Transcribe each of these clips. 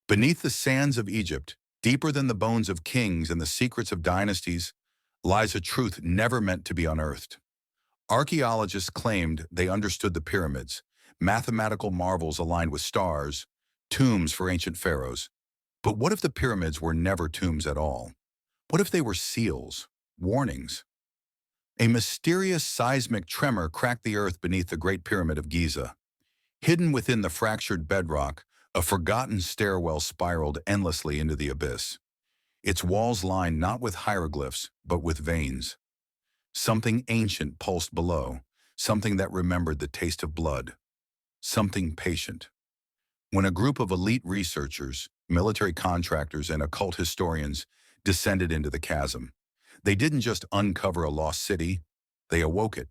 Beneath the sands of Egypt, deeper than the bones of kings and the secrets of dynasties, lies a truth never meant to be unearthed. Archaeologists claimed they understood the pyramids, mathematical marvels aligned with stars, tombs for ancient pharaohs. But what if the pyramids were never tombs at all? What if they were seals, warnings? A mysterious seismic tremor cracked the earth beneath the Great Pyramid of Giza. Hidden within the fractured bedrock, a forgotten stairwell spiraled endlessly into the abyss. Its walls lined not with hieroglyphs, but with veins. Something ancient pulsed below, something that remembered the taste of blood, something patient. When a group of elite researchers, military contractors, and occult historians descended into the chasm, they didn't just uncover a lost city, they awoke it.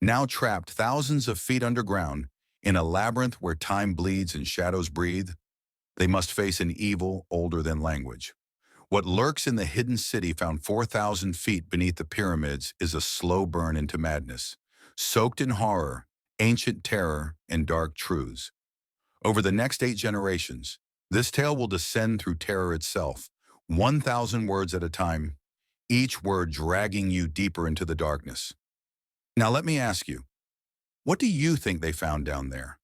Now trapped thousands of feet underground, in a labyrinth where time bleeds and shadows breathe, they must face an evil older than language. What lurks in the hidden city found 4,000 feet beneath the pyramids is a slow burn into madness, soaked in horror, ancient terror, and dark truths. Over the next 8 generations, this tale will descend through terror itself, 1,000 words at a time, each word dragging you deeper into the darkness. Now let me ask you, what do you think they found down there?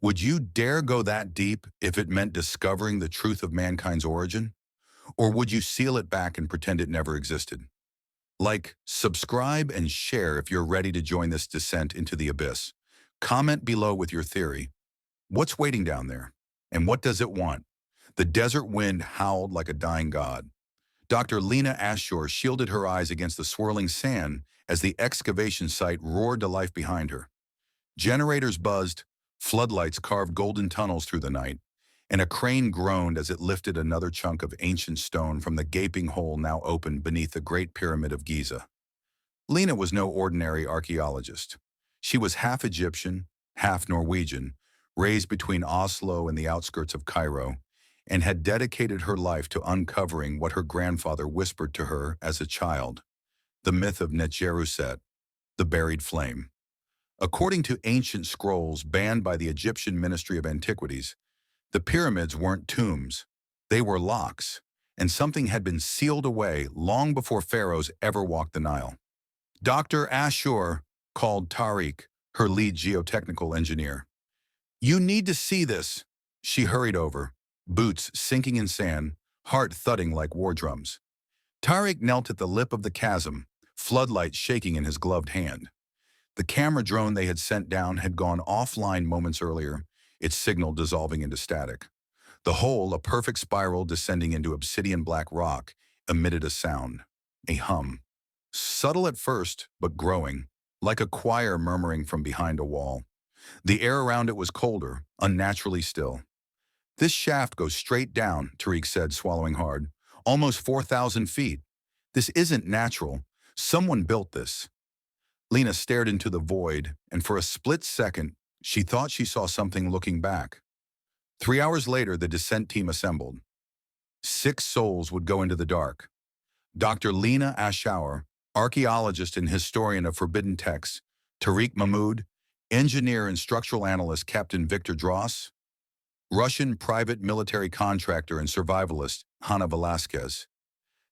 Would you dare go that deep if it meant discovering the truth of mankind's origin? Or would you seal it back and pretend it never existed? Like, subscribe, and share if you're ready to join this descent into the abyss. Comment below with your theory. What's waiting down there? And what does it want? The desert wind howled like a dying god. Dr. Lena Ashore shielded her eyes against the swirling sand as the excavation site roared to life behind her. Generators buzzed, floodlights carved golden tunnels through the night, and a crane groaned as it lifted another chunk of ancient stone from the gaping hole now open beneath the Great Pyramid of Giza. Lena was no ordinary archaeologist. She was half Egyptian, half Norwegian, raised between Oslo and the outskirts of Cairo, and had dedicated her life to uncovering what her grandfather whispered to her as a child, the myth of Netjeruset, the buried flame. According to ancient scrolls banned by the Egyptian Ministry of Antiquities, the pyramids weren't tombs, they were locks, and something had been sealed away long before pharaohs ever walked the Nile. Dr. Ashore called Tariq, her lead geotechnical engineer. "You need to see this." She hurried over, boots sinking in sand, heart thudding like war drums. Tariq knelt at the lip of the chasm, floodlight shaking in his gloved hand. The camera drone they had sent down had gone offline moments earlier, its signal dissolving into static. The hole, a perfect spiral descending into obsidian black rock, emitted a sound, a hum. Subtle at first, but growing, like a choir murmuring from behind a wall. The air around it was colder, unnaturally still. "This shaft goes straight down," Tariq said, swallowing hard. "Almost 4,000 feet. This isn't natural. Someone built this." Lena stared into the void, and for a split second, she thought she saw something looking back. 3 hours later, the descent team assembled. 6 souls would go into the dark. Dr. Lena Ashore, archaeologist and historian of forbidden texts; Tariq Mahmoud, engineer and structural analyst Captain Victor Dross; Russian private military contractor and survivalist Hanna Velasquez;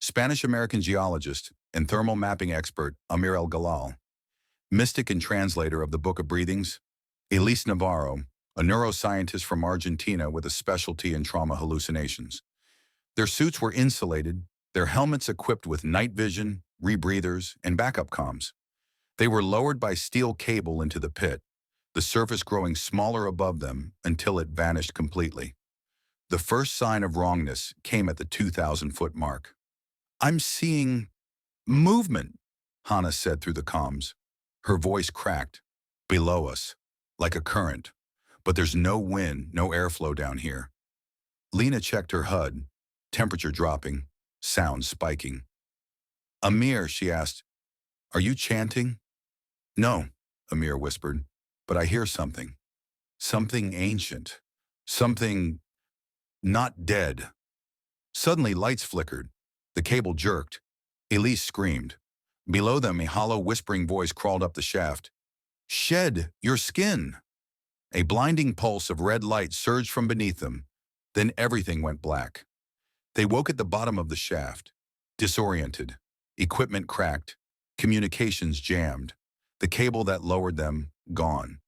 Spanish-American geologist and thermal mapping expert Amir El-Galal; mystic and translator of the Book of Breathings, Elise Navarro, a neuroscientist from Argentina with a specialty in trauma hallucinations. Their suits were insulated, their helmets equipped with night vision, rebreathers, and backup comms. They were lowered by steel cable into the pit, the surface growing smaller above them until it vanished completely. The first sign of wrongness came at the 2,000-foot mark. "I'm seeing movement," Hannah said through the comms. Her voice cracked. "Below us, like a current. But there's no wind, no airflow down here." Lena checked her HUD, temperature dropping, sound spiking. "Amir," she asked, "are you chanting?" "No," Amir whispered, "but I hear something. Something ancient. Something not dead." Suddenly, lights flickered. The cable jerked. Elise screamed. Below them, a hollow, whispering voice crawled up the shaft. "Shed your skin." A blinding pulse of red light surged from beneath them. Then everything went black. They woke at the bottom of the shaft, disoriented, equipment cracked, communications jammed, the cable that lowered them gone.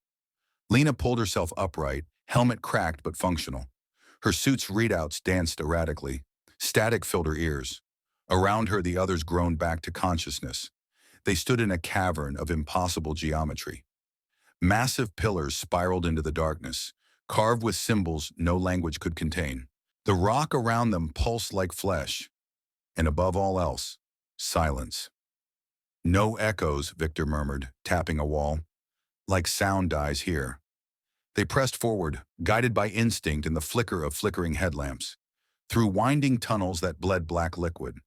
Lena pulled herself upright, helmet cracked but functional. Her suit's readouts danced erratically. Static filled her ears. Around her, the others groaned back to consciousness. They stood in a cavern of impossible geometry. Massive pillars spiraled into the darkness, carved with symbols no language could contain. The rock around them pulsed like flesh, and above all else, silence. No echoes, Victor murmured, tapping a wall. Like sound dies here. They pressed forward, guided by instinct and the flicker of flickering headlamps. Through winding tunnels that bled black liquid.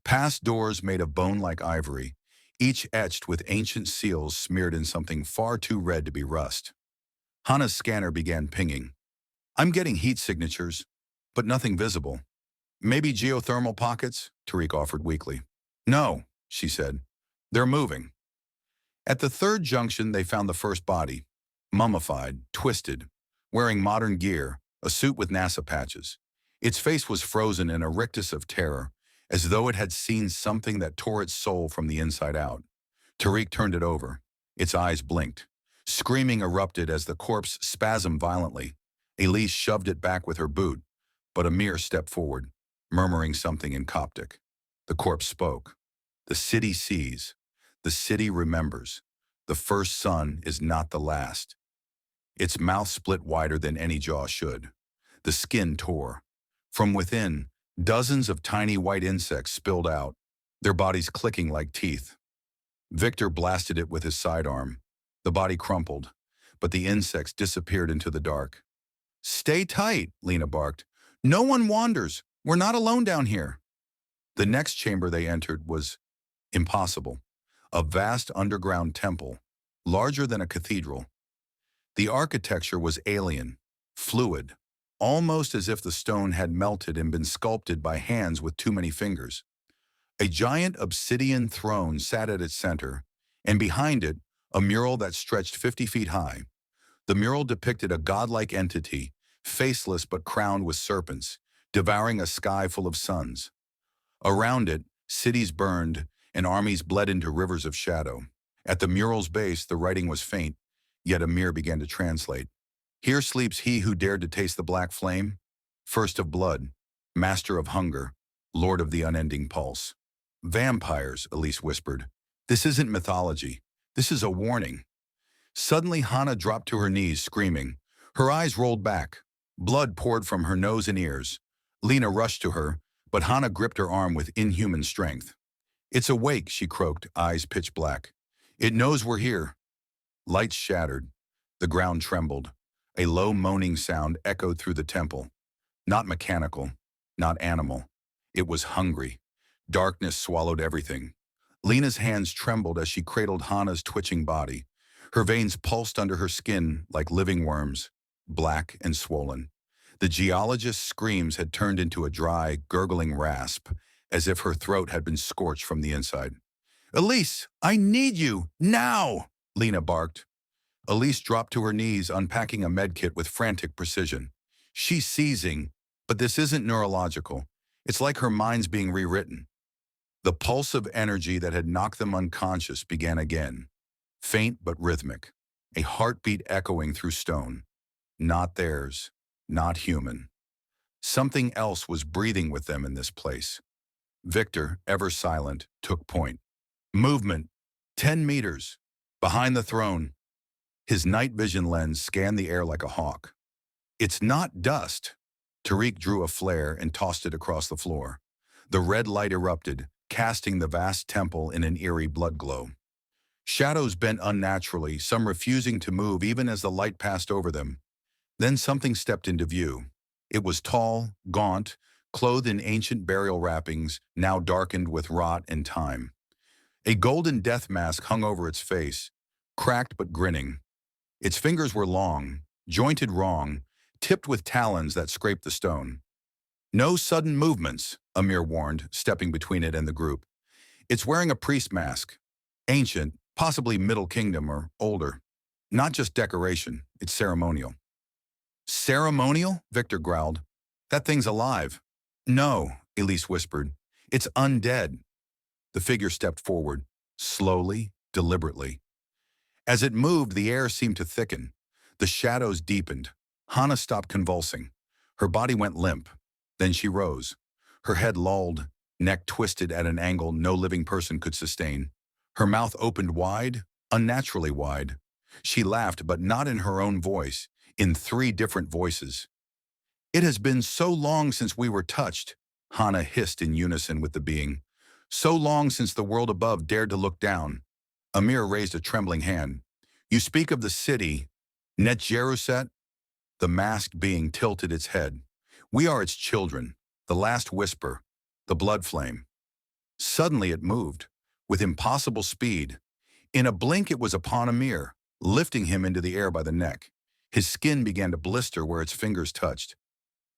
Past doors made of bone-like ivory, each etched with ancient seals smeared in something far too red to be rust. Hana's scanner began pinging. I'm getting heat signatures, but nothing visible. Maybe geothermal pockets? Tariq offered weakly. No, she said. They're moving. At the third junction, they found the first body. Mummified, twisted, wearing modern gear, a suit with NASA patches. Its face was frozen in a rictus of terror, as though it had seen something that tore its soul from the inside out. Tariq turned it over. Its eyes blinked. Screaming erupted as the corpse spasmed violently. Elise shoved it back with her boot, but Amir stepped forward, murmuring something in Coptic. The corpse spoke. The city sees. The city remembers. The first son is not the last. Its mouth split wider than any jaw should. The skin tore. From within, dozens of tiny white insects spilled out, their bodies clicking like teeth. Victor blasted it with his sidearm. The body crumpled, but the insects disappeared into the dark. Stay tight, Lena barked. No one wanders. We're not alone down here. The next chamber they entered was impossible. A vast underground temple, larger than a cathedral. The architecture was alien, fluid, almost as if the stone had melted and been sculpted by hands with too many fingers. A giant obsidian throne sat at its center, and behind it, a mural that stretched 50 feet high. The mural depicted a godlike entity, faceless but crowned with serpents, devouring a sky full of suns. Around it, cities burned, and armies bled into rivers of shadow. At the mural's base, the writing was faint, yet Amir began to translate. Here sleeps he who dared to taste the black flame, first of blood, master of hunger, lord of the unending pulse. Vampires, Elise whispered. This isn't mythology. This is a warning. Suddenly, Hana dropped to her knees, screaming. Her eyes rolled back. Blood poured from her nose and ears. Lena rushed to her, but Hana gripped her arm with inhuman strength. It's awake, she croaked, eyes pitch black. It knows we're here. Lights shattered. The ground trembled. A low moaning sound echoed through the temple. Not mechanical, not animal. It was hungry. Darkness swallowed everything. Lena's hands trembled as she cradled Hana's twitching body. Her veins pulsed under her skin like living worms, black and swollen. The geologist's screams had turned into a dry, gurgling rasp, as if her throat had been scorched from the inside. Elise, I need you, now, Lena barked. Elise dropped to her knees, unpacking a medkit with frantic precision. She's seizing, but this isn't neurological. It's like her mind's being rewritten. The pulse of energy that had knocked them unconscious began again. Faint but rhythmic, a heartbeat echoing through stone. Not theirs, not human. Something else was breathing with them in this place. Victor, ever silent, took point. Movement, 10 meters, behind the throne. His night vision lens scanned the air like a hawk. It's not dust. Tariq drew a flare and tossed it across the floor. The red light erupted, casting the vast temple in an eerie blood glow. Shadows bent unnaturally, some refusing to move even as the light passed over them. Then something stepped into view. It was tall, gaunt, clothed in ancient burial wrappings, now darkened with rot and time. A golden death mask hung over its face, cracked but grinning. Its fingers were long, jointed wrong, tipped with talons that scraped the stone. No sudden movements, Amir warned, stepping between it and the group. It's wearing a priest mask. Ancient, possibly Middle Kingdom or older. Not just decoration, it's ceremonial. Ceremonial? Victor growled. That thing's alive. No, Elise whispered. It's undead. The figure stepped forward, slowly, deliberately. As it moved, the air seemed to thicken. The shadows deepened. Hannah stopped convulsing. Her body went limp. Then she rose. Her head lolled, neck twisted at an angle no living person could sustain. Her mouth opened wide, unnaturally wide. She laughed, but not in her own voice, in three different voices. It has been so long since we were touched, Hannah hissed in unison with the being. So long since the world above dared to look down. Amir raised a trembling hand. You speak of the city, Net-Jeruset? The masked being tilted its head. We are its children, the last whisper, the blood flame. Suddenly it moved, with impossible speed. In a blink it was upon Amir, lifting him into the air by the neck. His skin began to blister where its fingers touched.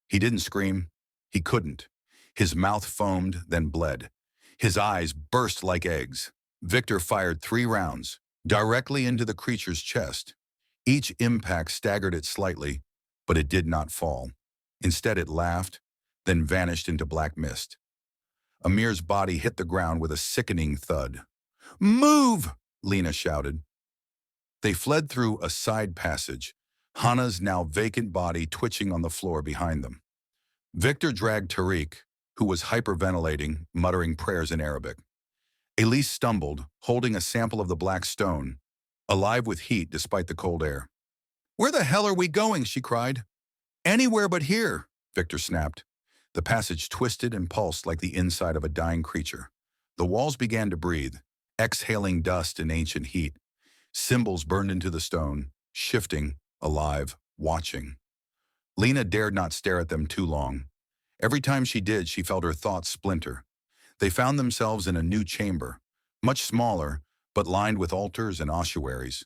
He didn't scream. He couldn't. His mouth foamed, then bled. His eyes burst like eggs. Victor fired 3 rounds, directly into the creature's chest. Each impact staggered it slightly, but it did not fall. Instead it laughed, then vanished into black mist. Amir's body hit the ground with a sickening thud. Move! Lena shouted. They fled through a side passage, Hannah's now vacant body twitching on the floor behind them. Victor dragged Tariq, who was hyperventilating, muttering prayers in Arabic. Elise stumbled, holding a sample of the black stone, alive with heat despite the cold air. Where the hell are we going? She cried. Anywhere but here, Victor snapped. The passage twisted and pulsed like the inside of a dying creature. The walls began to breathe, exhaling dust and ancient heat. Symbols burned into the stone, shifting, alive, watching. Lena dared not stare at them too long. Every time she did, she felt her thoughts splinter. They found themselves in a new chamber, much smaller, but lined with altars and ossuaries.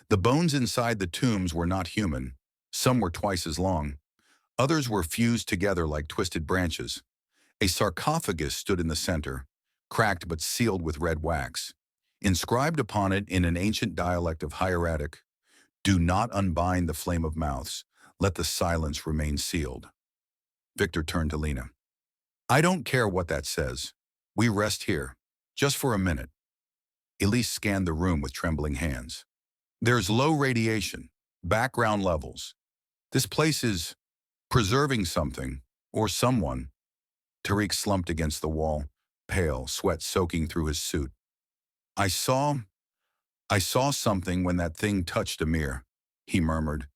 The bones inside the tombs were not human. Some were twice as long. Others were fused together like twisted branches. A sarcophagus stood in the center, cracked but sealed with red wax. Inscribed upon it in an ancient dialect of hieratic, do not unbind the flame of mouths. Let the silence remain sealed. Victor turned to Lena. I don't care what that says. We rest here, just for a minute. Elise scanned the room with trembling hands. There's low radiation, background levels. This place is preserving something, or someone. Tariq slumped against the wall, pale, sweat soaking through his suit. I saw something when that thing touched Amir, he murmured.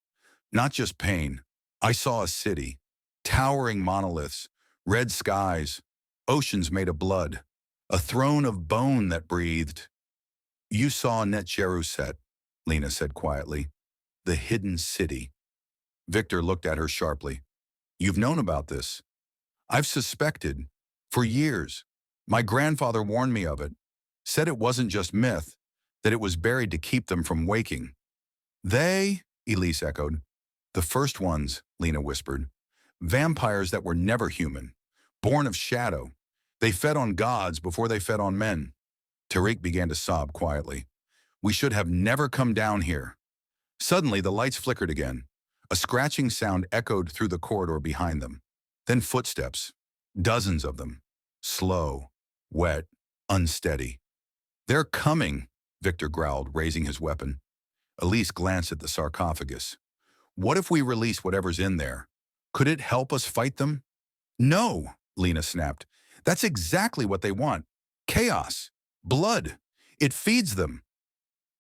Not just pain. I saw a city, towering monoliths, red skies, oceans made of blood, a throne of bone that breathed. You saw Net-Jeruset, Lena said quietly. The hidden city. Victor looked at her sharply. You've known about this. I've suspected. For years. My grandfather warned me of it. Said it wasn't just myth, that it was buried to keep them from waking. They, Elise echoed. The first ones, Lena whispered. Vampires that were never human. Born of shadow. They fed on gods before they fed on men. Tariq began to sob quietly. We should have never come down here. Suddenly the lights flickered again. A scratching sound echoed through the corridor behind them. Then footsteps. Dozens of them. Slow, wet, unsteady. They're coming, Victor growled, raising his weapon. Elise glanced at the sarcophagus. What if we release whatever's in there? Could it help us fight them? No, Lena snapped. That's exactly what they want. Chaos. Blood. It feeds them.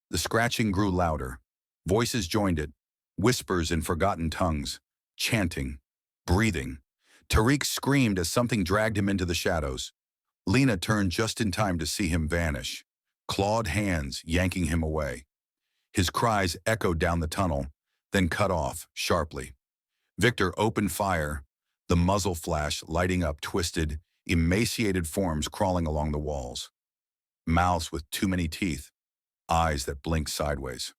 The scratching grew louder. Voices joined it. Whispers in forgotten tongues. Chanting. Breathing. Tariq screamed as something dragged him into the shadows. Lena turned just in time to see him vanish. Clawed hands yanking him away. His cries echoed down the tunnel, then cut off sharply. Victor opened fire, the muzzle flash lighting up twisted, emaciated forms crawling along the walls. Mouths with too many teeth, eyes that blinked sideways.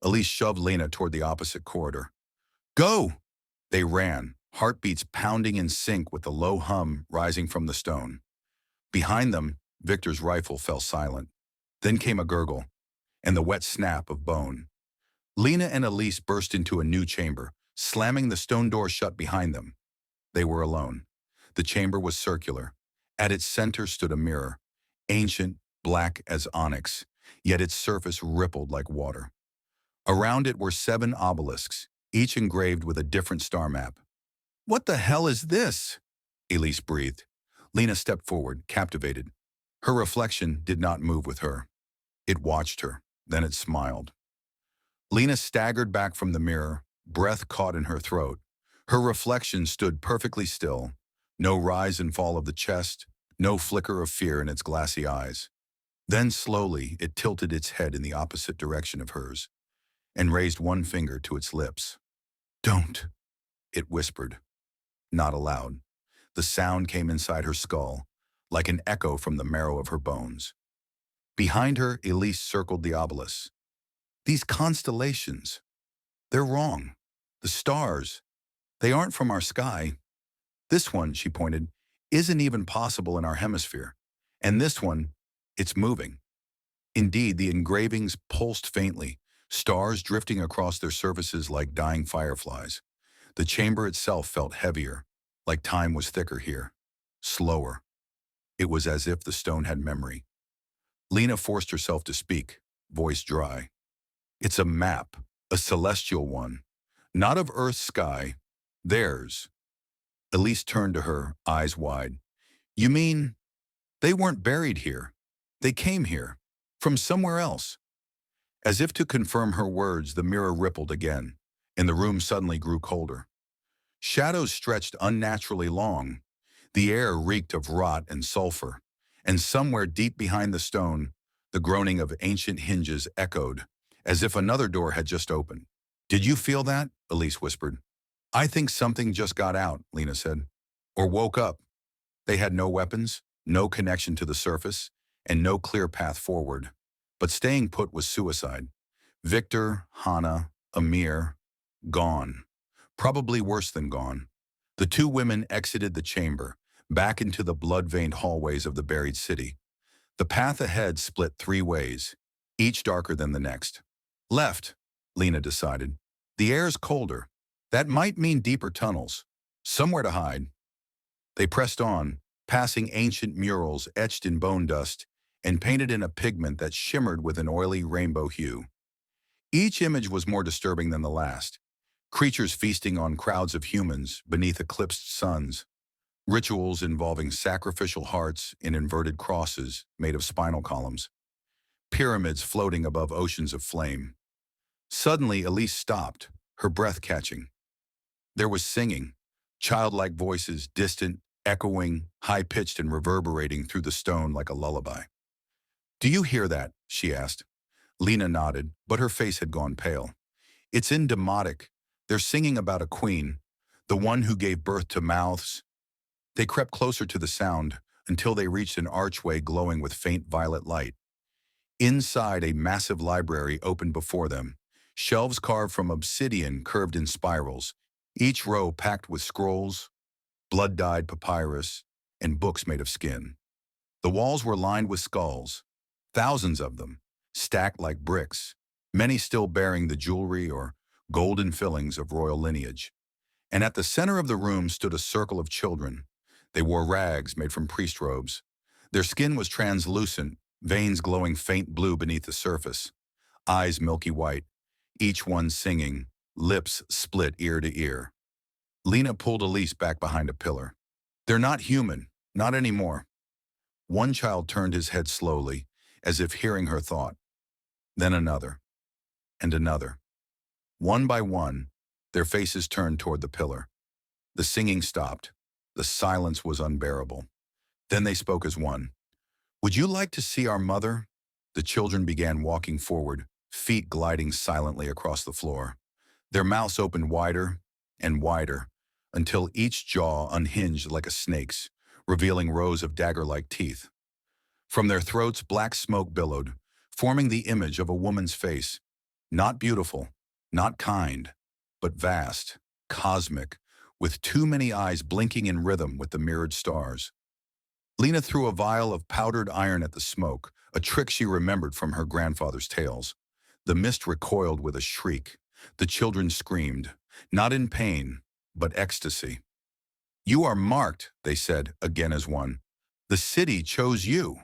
Elise shoved Lena toward the opposite corridor. Go! They ran, heartbeats pounding in sync with the low hum rising from the stone. Behind them, Victor's rifle fell silent. Then came a gurgle, and the wet snap of bone. Lena and Elise burst into a new chamber, slamming the stone door shut behind them. They were alone. The chamber was circular. At its center stood a mirror, ancient, black as onyx, yet its surface rippled like water. Around it were 7 obelisks, each engraved with a different star map. "What the hell is this?" Elise breathed. Lena stepped forward, captivated. Her reflection did not move with her. It watched her, then it smiled. Lena staggered back from the mirror, breath caught in her throat. Her reflection stood perfectly still. No rise and fall of the chest, no flicker of fear in its glassy eyes. Then slowly it tilted its head in the opposite direction of hers and raised one finger to its lips. "Don't," it whispered, not aloud. The sound came inside her skull, like an echo from the marrow of her bones. Behind her, Elise circled the obelisk. "These constellations, they're wrong. The stars, they aren't from our sky. This one," she pointed, "isn't even possible in our hemisphere. And this one, it's moving." Indeed, the engravings pulsed faintly, stars drifting across their surfaces like dying fireflies. The chamber itself felt heavier, like time was thicker here, slower. It was as if the stone had memory. Lena forced herself to speak, voice dry. "It's a map, a celestial one. Not of Earth's sky, theirs." Elise turned to her, eyes wide. "You mean they weren't buried here? They came here, from somewhere else?" As if to confirm her words, the mirror rippled again, and the room suddenly grew colder. Shadows stretched unnaturally long. The air reeked of rot and sulfur, and somewhere deep behind the stone, the groaning of ancient hinges echoed, as if another door had just opened. "Did you feel that?" Elise whispered. "I think something just got out," Lena said. "Or woke up." They had no weapons, no connection to the surface, and no clear path forward. But staying put was suicide. Victor, Hannah, Amir, gone. Probably worse than gone. The 2 women exited the chamber, back into the blood-veined hallways of the buried city. The path ahead split 3 ways, each darker than the next. "Left," Lena decided. "The air's colder. That might mean deeper tunnels. Somewhere to hide." They pressed on, passing ancient murals etched in bone dust and painted in a pigment that shimmered with an oily rainbow hue. Each image was more disturbing than the last. Creatures feasting on crowds of humans beneath eclipsed suns. Rituals involving sacrificial hearts in inverted crosses made of spinal columns. Pyramids floating above oceans of flame. Suddenly, Elise stopped, her breath catching. There was singing, childlike voices, distant, echoing, high-pitched and reverberating through the stone like a lullaby. "Do you hear that?" she asked. Lena nodded, but her face had gone pale. "It's in Demotic. They're singing about a queen, the one who gave birth to mouths." They crept closer to the sound until they reached an archway glowing with faint violet light. Inside, a massive library opened before them. Shelves carved from obsidian curved in spirals, each row packed with scrolls, blood-dyed papyrus, and books made of skin. The walls were lined with skulls, thousands of them, stacked like bricks, many still bearing the jewelry or golden fillings of royal lineage. And at the center of the room stood a circle of children. They wore rags made from priest robes. Their skin was translucent, veins glowing faint blue beneath the surface, eyes milky white, each one singing, lips split ear to ear. Lena pulled Elise back behind a pillar. "They're not human, not anymore." One child turned his head slowly, as if hearing her thought. Then another, and another. One by one, their faces turned toward the pillar. The singing stopped. The silence was unbearable. Then they spoke as one. "Would you like to see our mother?" The children began walking forward, feet gliding silently across the floor. Their mouths opened wider and wider, until each jaw unhinged like a snake's, revealing rows of dagger-like teeth. From their throats, black smoke billowed, forming the image of a woman's face. Not beautiful, not kind, but vast, cosmic, with too many eyes blinking in rhythm with the mirrored stars. Lena threw a vial of powdered iron at the smoke, a trick she remembered from her grandfather's tales. The mist recoiled with a shriek. The children screamed, not in pain, but ecstasy. You are marked, they said, again as one. The city chose you.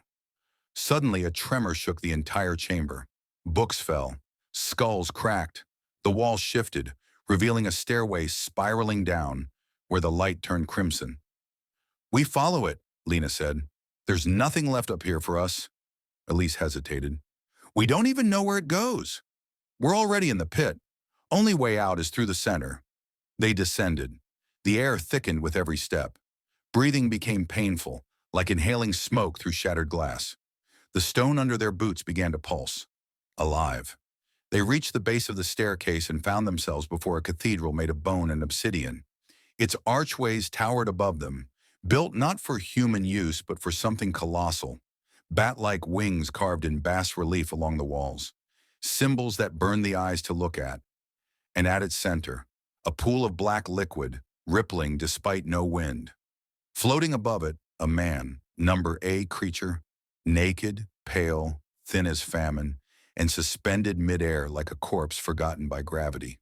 Suddenly, a tremor shook the entire chamber. Books fell. Skulls cracked. The walls shifted, revealing a stairway spiraling down, where the light turned crimson. We follow it, Lena said. There's nothing left up here for us. Elise hesitated. We don't even know where it goes. We're already in the pit. Only way out is through the center. They descended. The air thickened with every step. Breathing became painful, like inhaling smoke through shattered glass. The stone under their boots began to pulse. Alive. They reached the base of the staircase and found themselves before a cathedral made of bone and obsidian. Its archways towered above them, built not for human use but for something colossal. Bat-like wings carved in bas relief along the walls. Symbols that burned the eyes to look at. And at its center, a pool of black liquid, rippling despite no wind. Floating above it, a man, number A creature, naked, pale, thin as famine, and suspended midair like a corpse forgotten by gravity.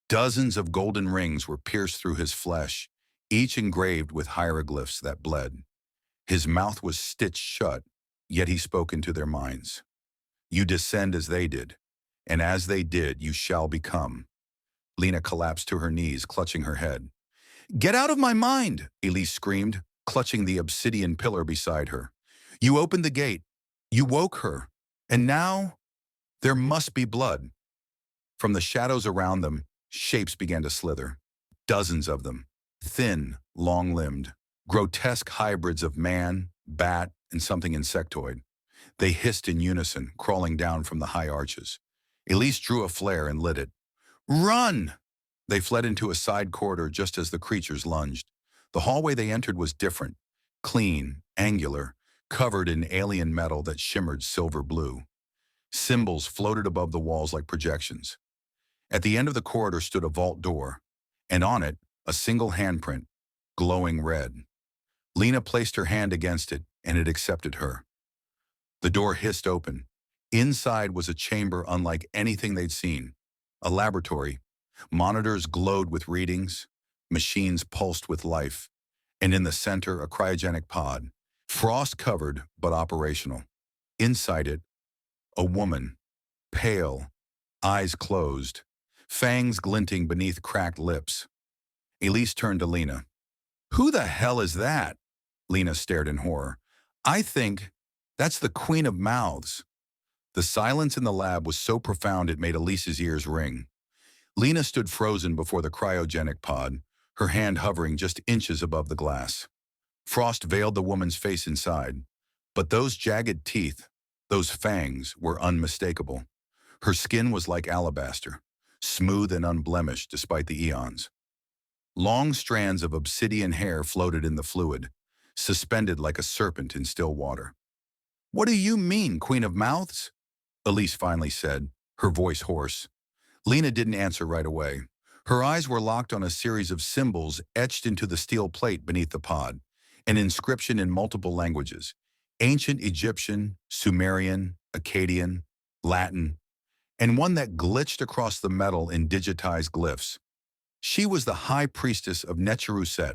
Dozens of golden rings were pierced through his flesh, each engraved with hieroglyphs that bled. His mouth was stitched shut, yet he spoke into their minds. You descend as they did, and as they did, you shall become. Lena collapsed to her knees, clutching her head. Get out of my mind, Elise screamed, clutching the obsidian pillar beside her. You opened the gate. You woke her. And now, there must be blood. From the shadows around them, shapes began to slither. Dozens of them, thin, long-limbed, grotesque hybrids of man, bat, and something insectoid. They hissed in unison, crawling down from the high arches. Elise drew a flare and lit it. Run! They fled into a side corridor just as the creatures lunged. The hallway they entered was different, clean, angular, covered in alien metal that shimmered silver blue. Symbols floated above the walls like projections. At the end of the corridor stood a vault door, and on it, a single handprint, glowing red. Lena placed her hand against it, and it accepted her. The door hissed open. Inside was a chamber unlike anything they'd seen. A laboratory. Monitors glowed with readings. Machines pulsed with life. And in the center, a cryogenic pod. Frost-covered, but operational. Inside it, a woman. Pale. Eyes closed. Fangs glinting beneath cracked lips. Elise turned to Lena. Who the hell is that? Lena stared in horror. I think that's the Queen of Mouths. The silence in the lab was so profound it made Elise's ears ring. Lena stood frozen before the cryogenic pod, her hand hovering just inches above the glass. Frost veiled the woman's face inside, but those jagged teeth, those fangs, were unmistakable. Her skin was like alabaster, smooth and unblemished despite the eons. Long strands of obsidian hair floated in the fluid, suspended like a serpent in still water. What do you mean, Queen of Mouths? Elise finally said, her voice hoarse. Lena didn't answer right away. Her eyes were locked on a series of symbols etched into the steel plate beneath the pod, an inscription in multiple languages: ancient Egyptian, Sumerian, Akkadian, Latin, and one that glitched across the metal in digitized glyphs. She was the high priestess of Necheruset.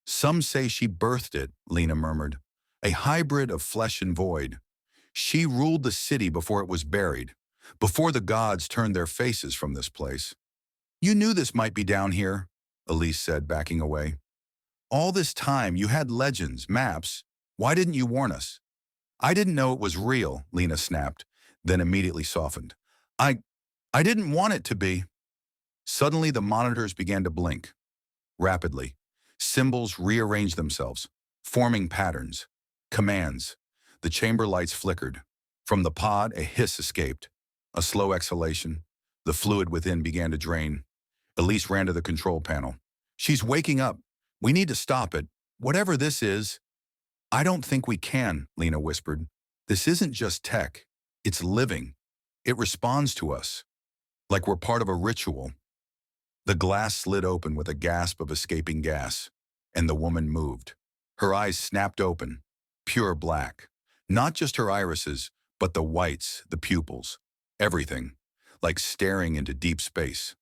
Some say she birthed it, Lena murmured, a hybrid of flesh and void. She ruled the city before it was buried, before the gods turned their faces from this place. You knew this might be down here, Elise said, backing away. All this time you had legends, maps. Why didn't you warn us? I didn't know it was real, Lena snapped, then immediately softened. I didn't want it to be. Suddenly the monitors began to blink. Rapidly, symbols rearranged themselves, forming patterns, commands. The chamber lights flickered. From the pod, a hiss escaped. A slow exhalation. The fluid within began to drain. Elise ran to the control panel. She's waking up. We need to stop it. Whatever this is. I don't think we can, Lena whispered. This isn't just tech. It's living. It responds to us. Like we're part of a ritual. The glass slid open with a gasp of escaping gas, and the woman moved. Her eyes snapped open, pure black. Not just her irises, but the whites, the pupils, everything, like staring into deep space.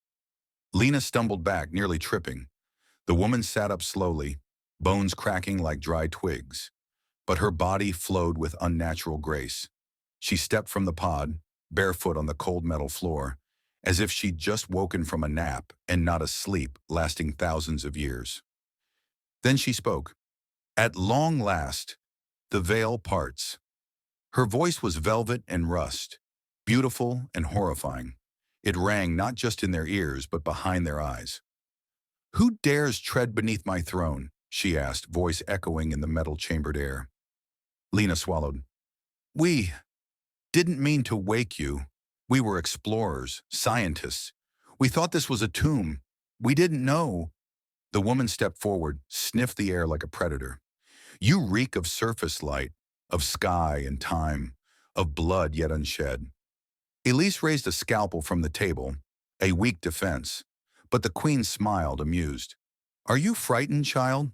Lena stumbled back, nearly tripping. The woman sat up slowly, bones cracking like dry twigs. But her body flowed with unnatural grace. She stepped from the pod, barefoot on the cold metal floor, as if she'd just woken from a nap and not a sleep lasting thousands of years. Then she spoke. At long last, the veil parts. Her voice was velvet and rust, beautiful and horrifying. It rang not just in their ears, but behind their eyes. Who dares tread beneath my throne? She asked, voice echoing in the metal-chambered air. Lena swallowed. We didn't mean to wake you. We were explorers, scientists. We thought this was a tomb. We didn't know. The woman stepped forward, sniffed the air like a predator. You reek of surface light, of sky and time, of blood yet unshed. Elise raised a scalpel from the table, a weak defense, but the queen smiled, amused. Are you frightened, child?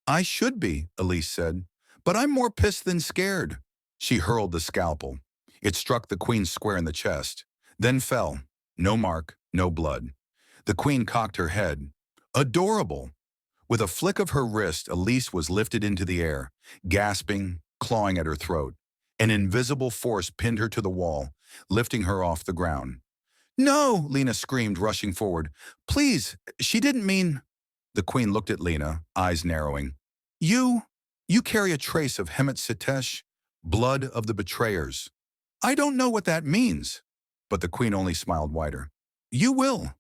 I should be, Elise said, but I'm more pissed than scared. She hurled the scalpel. It struck the queen square in the chest, then fell. No mark, no blood. The queen cocked her head. Adorable! With a flick of her wrist, Elise was lifted into the air, gasping, clawing at her throat. An invisible force pinned her to the wall, lifting her off the ground. No, Lena screamed, rushing forward. Please, she didn't mean... The queen looked at Lena, eyes narrowing. You carry a trace of Hemet Sitesh, blood of the betrayers. I don't know what that means. But the queen only smiled wider. You will.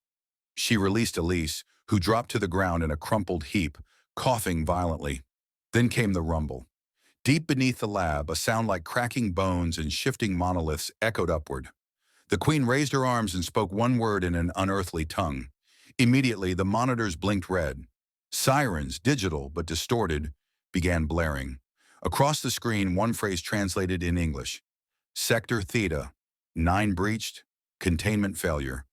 She released Elise, who dropped to the ground in a crumpled heap, coughing violently. Then came the rumble. Deep beneath the lab, a sound like cracking bones and shifting monoliths echoed upward. The queen raised her arms and spoke one word in an unearthly tongue. Immediately, the monitors blinked red. Sirens, digital but distorted, began blaring. Across the screen, one phrase translated in English. Sector Theta, 9 breached, containment failure,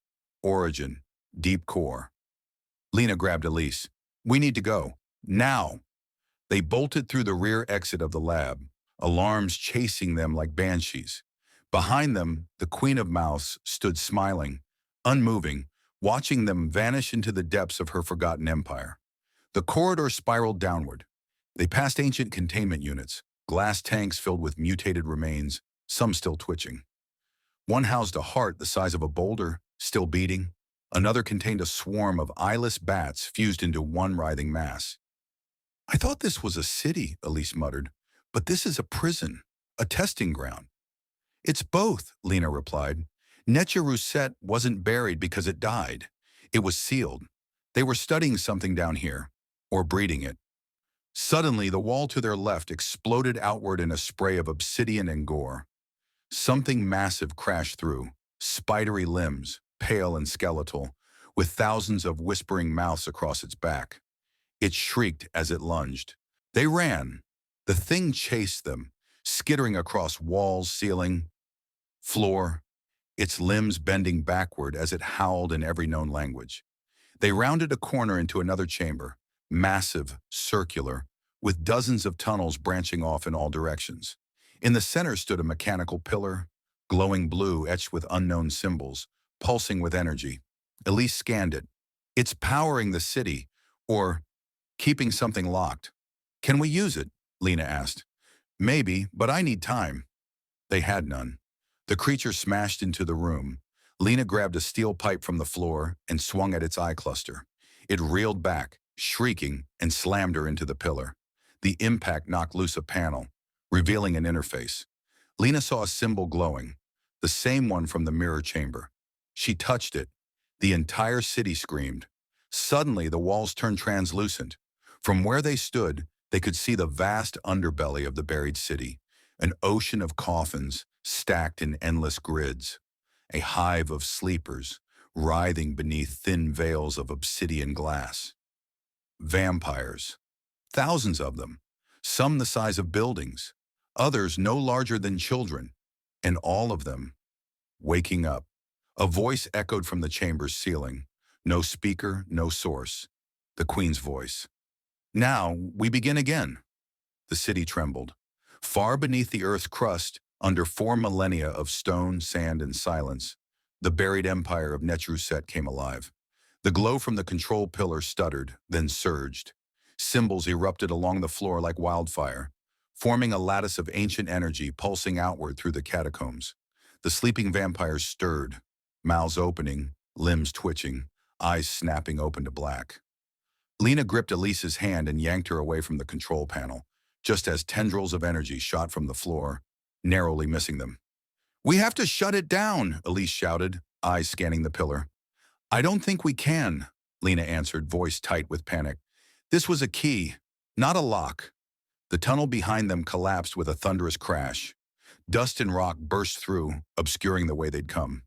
origin, deep core. Lena grabbed Elise. We need to go. Now! They bolted through the rear exit of the lab, alarms chasing them like banshees. Behind them, the Queen of Mouths stood smiling, unmoving, watching them vanish into the depths of her forgotten empire. The corridor spiraled downward. They passed ancient containment units, glass tanks filled with mutated remains, some still twitching. One housed a heart the size of a boulder, still beating. Another contained a swarm of eyeless bats fused into one writhing mass. I thought this was a city, Elise muttered, but this is a prison, a testing ground. It's both, Lena replied. Netja Rousset wasn't buried because it died. It was sealed. They were studying something down here, or breeding it. Suddenly, the wall to their left exploded outward in a spray of obsidian and gore. Something massive crashed through, spidery limbs, pale and skeletal, with thousands of whispering mouths across its back. It shrieked as it lunged. They ran. The thing chased them, skittering across walls, ceiling, floor, its limbs bending backward as it howled in every known language. They rounded a corner into another chamber, massive, circular, with dozens of tunnels branching off in all directions. In the center stood a mechanical pillar, glowing blue etched with unknown symbols, pulsing with energy. Elise scanned it. It's powering the city, or keeping something locked. Can we use it? Lena asked. Maybe, but I need time. They had none. The creature smashed into the room. Lena grabbed a steel pipe from the floor and swung at its eye cluster. It reeled back, shrieking, and slammed her into the pillar. The impact knocked loose a panel, revealing an interface. Lena saw a symbol glowing, the same one from the mirror chamber. She touched it. The entire city screamed. Suddenly, the walls turned translucent. From where they stood, they could see the vast underbelly of the buried city, an ocean of coffins stacked in endless grids, a hive of sleepers writhing beneath thin veils of obsidian glass. Vampires, thousands of them, some the size of buildings, others no larger than children, and all of them waking up. A voice echoed from the chamber's ceiling. No speaker, no source. The Queen's voice. Now we begin again. The city trembled. Far beneath the Earth's crust, under 4 millennia of stone, sand, and silence, the buried empire of Netja Rousset came alive. The glow from the control pillar stuttered, then surged. Symbols erupted along the floor like wildfire, forming a lattice of ancient energy pulsing outward through the catacombs. The sleeping vampires stirred, mouths opening, limbs twitching, eyes snapping open to black. Lena gripped Elise's hand and yanked her away from the control panel, just as tendrils of energy shot from the floor, narrowly missing them. "We have to shut it down," Elise shouted, eyes scanning the pillar. "I don't think we can," Lena answered, voice tight with panic. "This was a key, not a lock." The tunnel behind them collapsed with a thunderous crash. Dust and rock burst through, obscuring the way they'd come.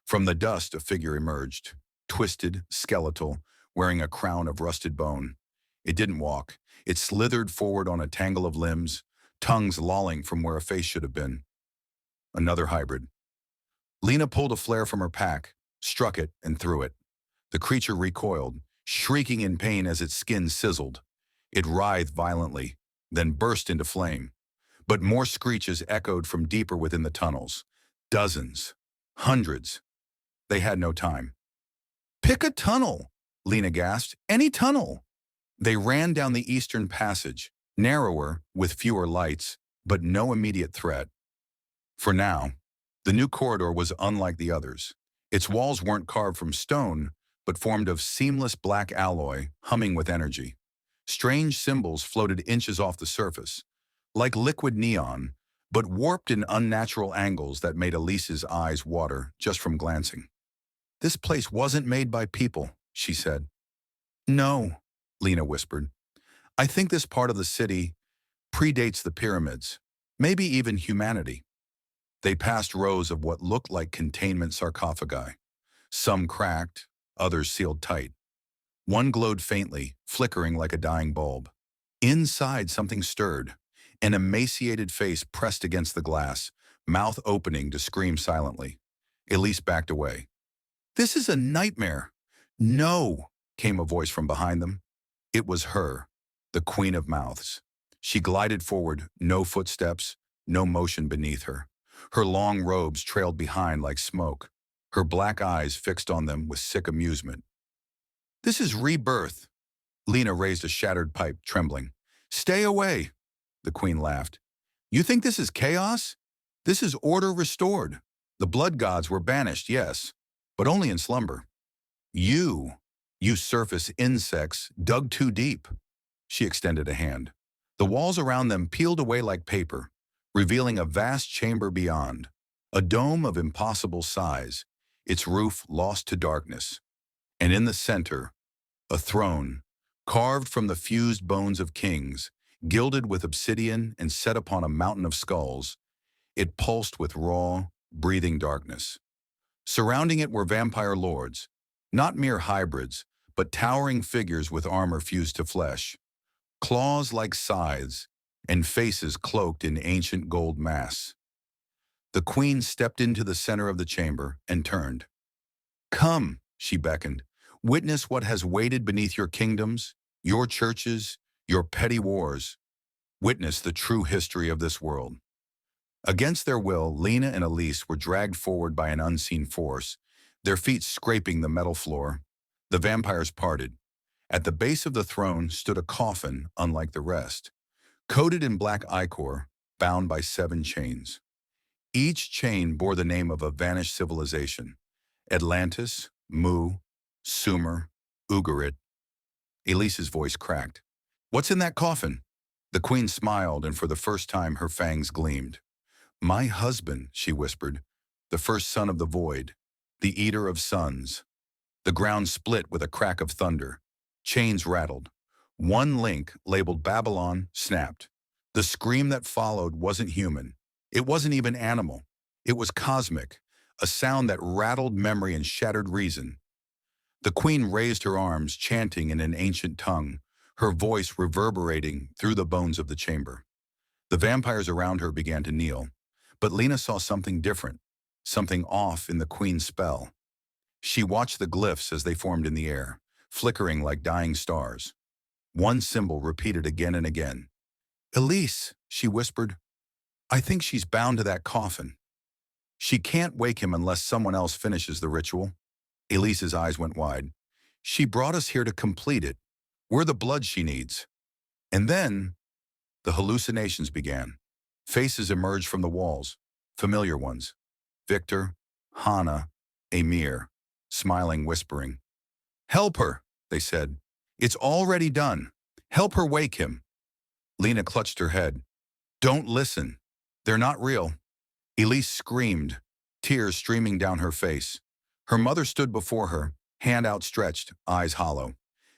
From the dust, a figure emerged, twisted, skeletal, wearing a crown of rusted bone. It didn't walk. It slithered forward on a tangle of limbs, tongues lolling from where a face should have been. Another hybrid. Lena pulled a flare from her pack, struck it, and threw it. The creature recoiled, shrieking in pain as its skin sizzled. It writhed violently, then burst into flame. But more screeches echoed from deeper within the tunnels. Dozens. Hundreds. They had no time. "Pick a tunnel," Lena gasped. "Any tunnel." They ran down the eastern passage, narrower, with fewer lights, but no immediate threat. For now, the new corridor was unlike the others. Its walls weren't carved from stone, but formed of seamless black alloy, humming with energy. Strange symbols floated inches off the surface, like liquid neon, but warped in unnatural angles that made Elise's eyes water just from glancing. "This place wasn't made by people," she said. "No," Lena whispered. "I think this part of the city predates the pyramids, maybe even humanity." They passed rows of what looked like containment sarcophagi. Some cracked, others sealed tight. One glowed faintly, flickering like a dying bulb. Inside, something stirred. An emaciated face pressed against the glass, mouth opening to scream silently. Elise backed away. "This is a nightmare." "No," came a voice from behind them. It was her, the Queen of Mouths. She glided forward, no footsteps, no motion beneath her. Her long robes trailed behind like smoke, her black eyes fixed on them with sick amusement. "This is rebirth." Lena raised a shattered pipe, trembling. "Stay away," the Queen laughed. "You think this is chaos? This is order restored. The blood gods were banished, yes, but only in slumber. You surface insects, dug too deep." She extended a hand. The walls around them peeled away like paper, revealing a vast chamber beyond, a dome of impossible size, its roof lost to darkness. And in the center, a throne, carved from the fused bones of kings, gilded with obsidian and set upon a mountain of skulls. It pulsed with raw, breathing darkness. Surrounding it were vampire lords, not mere hybrids, but towering figures with armor fused to flesh, claws like scythes, and faces cloaked in ancient gold masks. The Queen stepped into the center of the chamber and turned. "Come," she beckoned, "witness what has waited beneath your kingdoms, your churches, your petty wars. Witness the true history of this world." Against their will, Lena and Elise were dragged forward by an unseen force, their feet scraping the metal floor. The vampires parted. At the base of the throne stood a coffin unlike the rest, coated in black ichor, bound by 7 chains. Each chain bore the name of a vanished civilization: Atlantis, Mu, Sumer, Ugarit. Elise's voice cracked. "What's in that coffin?" The Queen smiled, and for the first time her fangs gleamed. "My husband," she whispered, "the first son of the void, the eater of suns." The ground split with a crack of thunder. Chains rattled. One link, labeled Babylon, snapped. The scream that followed wasn't human. It wasn't even animal. It was cosmic, a sound that rattled memory and shattered reason. The Queen raised her arms, chanting in an ancient tongue, her voice reverberating through the bones of the chamber. The vampires around her began to kneel, but Lena saw something different, something off in the Queen's spell. She watched the glyphs as they formed in the air, flickering like dying stars. One symbol repeated again and again. "Elise," she whispered, "I think she's bound to that coffin. She can't wake him unless someone else finishes the ritual." Elise's eyes went wide. "She brought us here to complete it. We're the blood she needs." And then the hallucinations began. Faces emerged from the walls, familiar ones. Victor, Hannah, Amir, smiling, whispering. "Help her," they said. "It's already done. Help her wake him." Lena clutched her head. "Don't listen. They're not real." Elise screamed, tears streaming down her face. Her mother stood before her, hand outstretched, eyes hollow.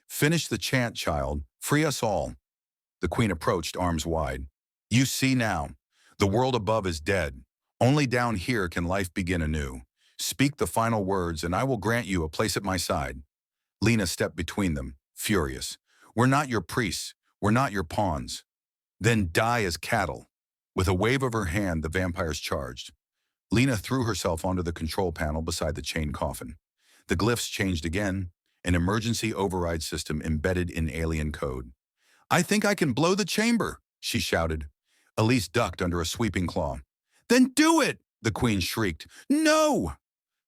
"Finish the chant, child. Free us all." The queen approached, arms wide. "You see now. The world above is dead. Only down here can life begin anew. Speak the final words, and I will grant you a place at my side." Lena stepped between them, furious. "We're not your priests. We're not your pawns." "Then die as cattle." With a wave of her hand, the vampires charged. Lena threw herself onto the control panel beside the chain coffin. The glyphs changed again, an emergency override system embedded in alien code. "I think I can blow the chamber," she shouted. Elise ducked under a sweeping claw. "Then do it!" the queen shrieked. "No!"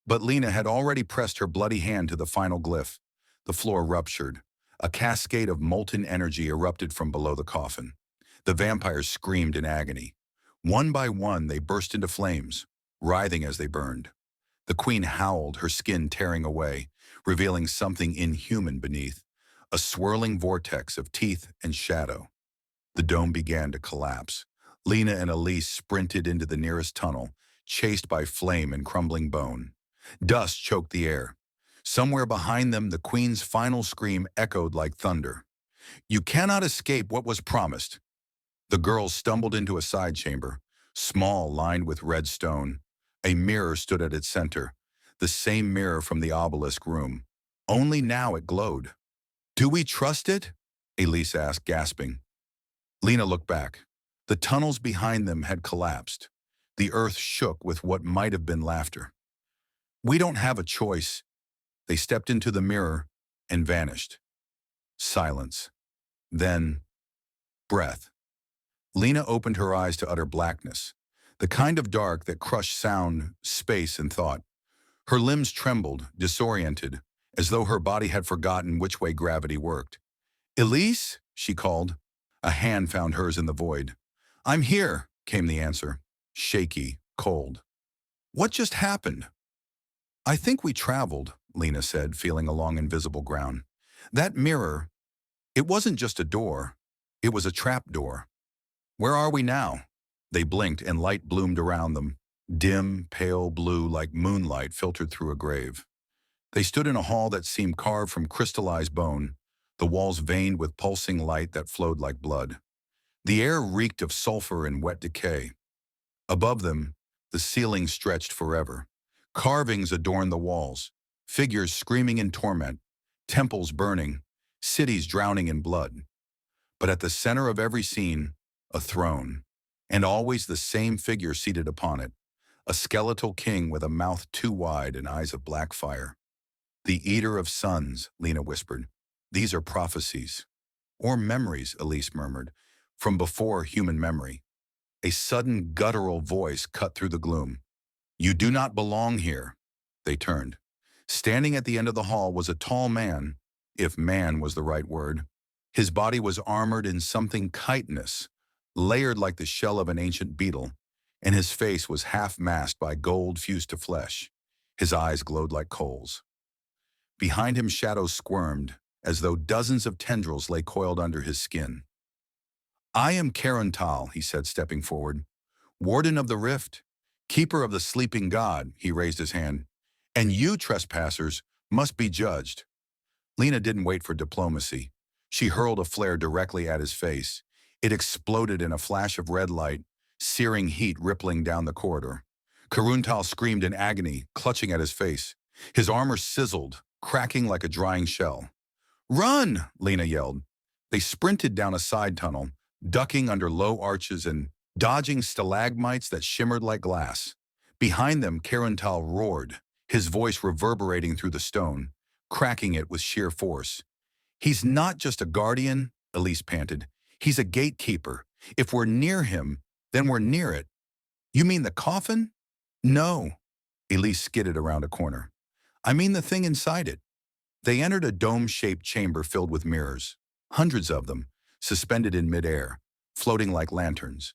But Lena had already pressed her bloody hand to the final glyph. The floor ruptured. A cascade of molten energy erupted from below the coffin. The vampires screamed in agony. One by one, they burst into flames, writhing as they burned. The queen howled, her skin tearing away, revealing something inhuman beneath, a swirling vortex of teeth and shadow. The dome began to collapse. Lena and Elise sprinted into the nearest tunnel, chased by flame and crumbling bone. Dust choked the air. Somewhere behind them, the queen's final scream echoed like thunder. "You cannot escape what was promised." The girls stumbled into a side chamber, small, lined with red stone. A mirror stood at its center, the same mirror from the obelisk room. Only now it glowed. "Do we trust it?" Elise asked, gasping. Lena looked back. The tunnels behind them had collapsed. The earth shook with what might have been laughter. "We don't have a choice." They stepped into the mirror and vanished. Silence. Then, breath. Lena opened her eyes to utter blackness, the kind of dark that crushed sound, space, and thought. Her limbs trembled, disoriented, as though her body had forgotten which way gravity worked. "Elise?" she called. A hand found hers in the void. "I'm here," came the answer, shaky, cold. "What just happened?" "I think we traveled," Lena said, feeling along invisible ground. "That mirror, it wasn't just a door, it was a trap door." "Where are we now?" They blinked and light bloomed around them, dim, pale blue like moonlight filtered through a grave. They stood in a hall that seemed carved from crystallized bone, the walls veined with pulsing light that flowed like blood. The air reeked of sulfur and wet decay. Above them, the ceiling stretched forever. Carvings adorned the walls, figures screaming in torment, temples burning, cities drowning in blood. But at the center of every scene, a throne, and always the same figure seated upon it, a skeletal king with a mouth too wide and eyes of black fire. "The Eater of Suns," Lena whispered. "These are prophecies." "Or memories," Elise murmured, "from before human memory." A sudden guttural voice cut through the gloom. "You do not belong here." They turned. Standing at the end of the hall was a tall man, if man was the right word. His body was armored in something chitinous, layered like the shell of an ancient beetle, and his face was half masked by gold fused to flesh. His eyes glowed like coals. Behind him, shadows squirmed, as though dozens of tendrils lay coiled under his skin. "I am Karantal," he said, stepping forward. "Warden of the Rift, keeper of the sleeping god," he raised his hand. "And you, trespassers, must be judged." Lena didn't wait for diplomacy. She hurled a flare directly at his face. It exploded in a flash of red light, searing heat rippling down the corridor. Karuntal screamed in agony, clutching at his face. His armor sizzled, cracking like a drying shell. "Run!" Lena yelled. They sprinted down a side tunnel, ducking under low arches and dodging stalagmites that shimmered like glass. Behind them, Karuntal roared, his voice reverberating through the stone, cracking it with sheer force. "He's not just a guardian," Elise panted. "He's a gatekeeper. If we're near him, then we're near it." "You mean the coffin?" "No." Elise skidded around a corner. "I mean the thing inside it." They entered a dome-shaped chamber filled with mirrors, hundreds of them, suspended in midair, floating like lanterns.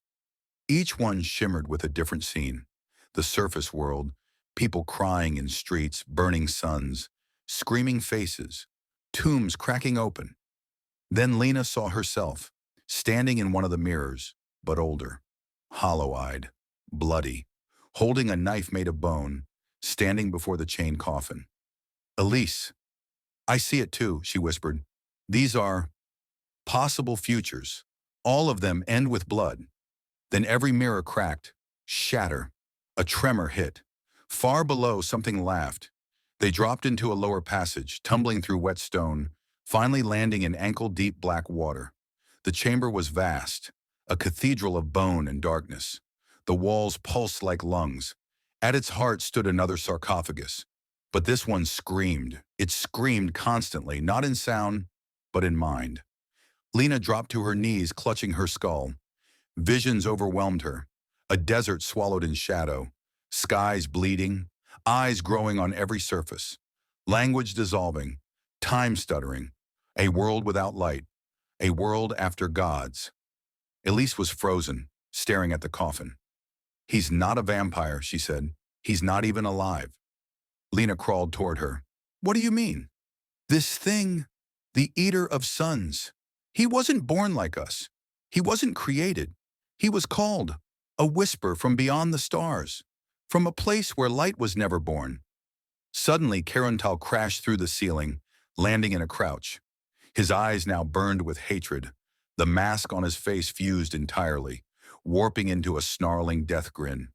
Each one shimmered with a different scene. The surface world, people crying in streets, burning suns, screaming faces, tombs cracking open. Then Lena saw herself, standing in one of the mirrors, but older, hollow-eyed, bloody, holding a knife made of bone, standing before the chain coffin. Elise, I see it too, she whispered. These are possible futures. All of them end with blood. Then every mirror cracked, shatter. A tremor hit. Far below, something laughed. They dropped into a lower passage, tumbling through wet stone, finally landing in ankle-deep black water. The chamber was vast, a cathedral of bone and darkness. The walls pulsed like lungs. At its heart stood another sarcophagus. But this one screamed. It screamed constantly, not in sound, but in mind. Lena dropped to her knees, clutching her skull. Visions overwhelmed her. A desert swallowed in shadow. Skies bleeding. Eyes growing on every surface. Language dissolving. Time stuttering. A world without light. A world after gods. Elise was frozen, staring at the coffin. He's not a vampire, she said. He's not even alive. Lena crawled toward her. What do you mean? This thing, the Eater of Suns. He wasn't born like us. He wasn't created. He was called, a whisper from beyond the stars, from a place where light was never born. Suddenly, Karuntal crashed through the ceiling, landing in a crouch. His eyes now burned with hatred. The mask on his face fused entirely, warping into a snarling death grin.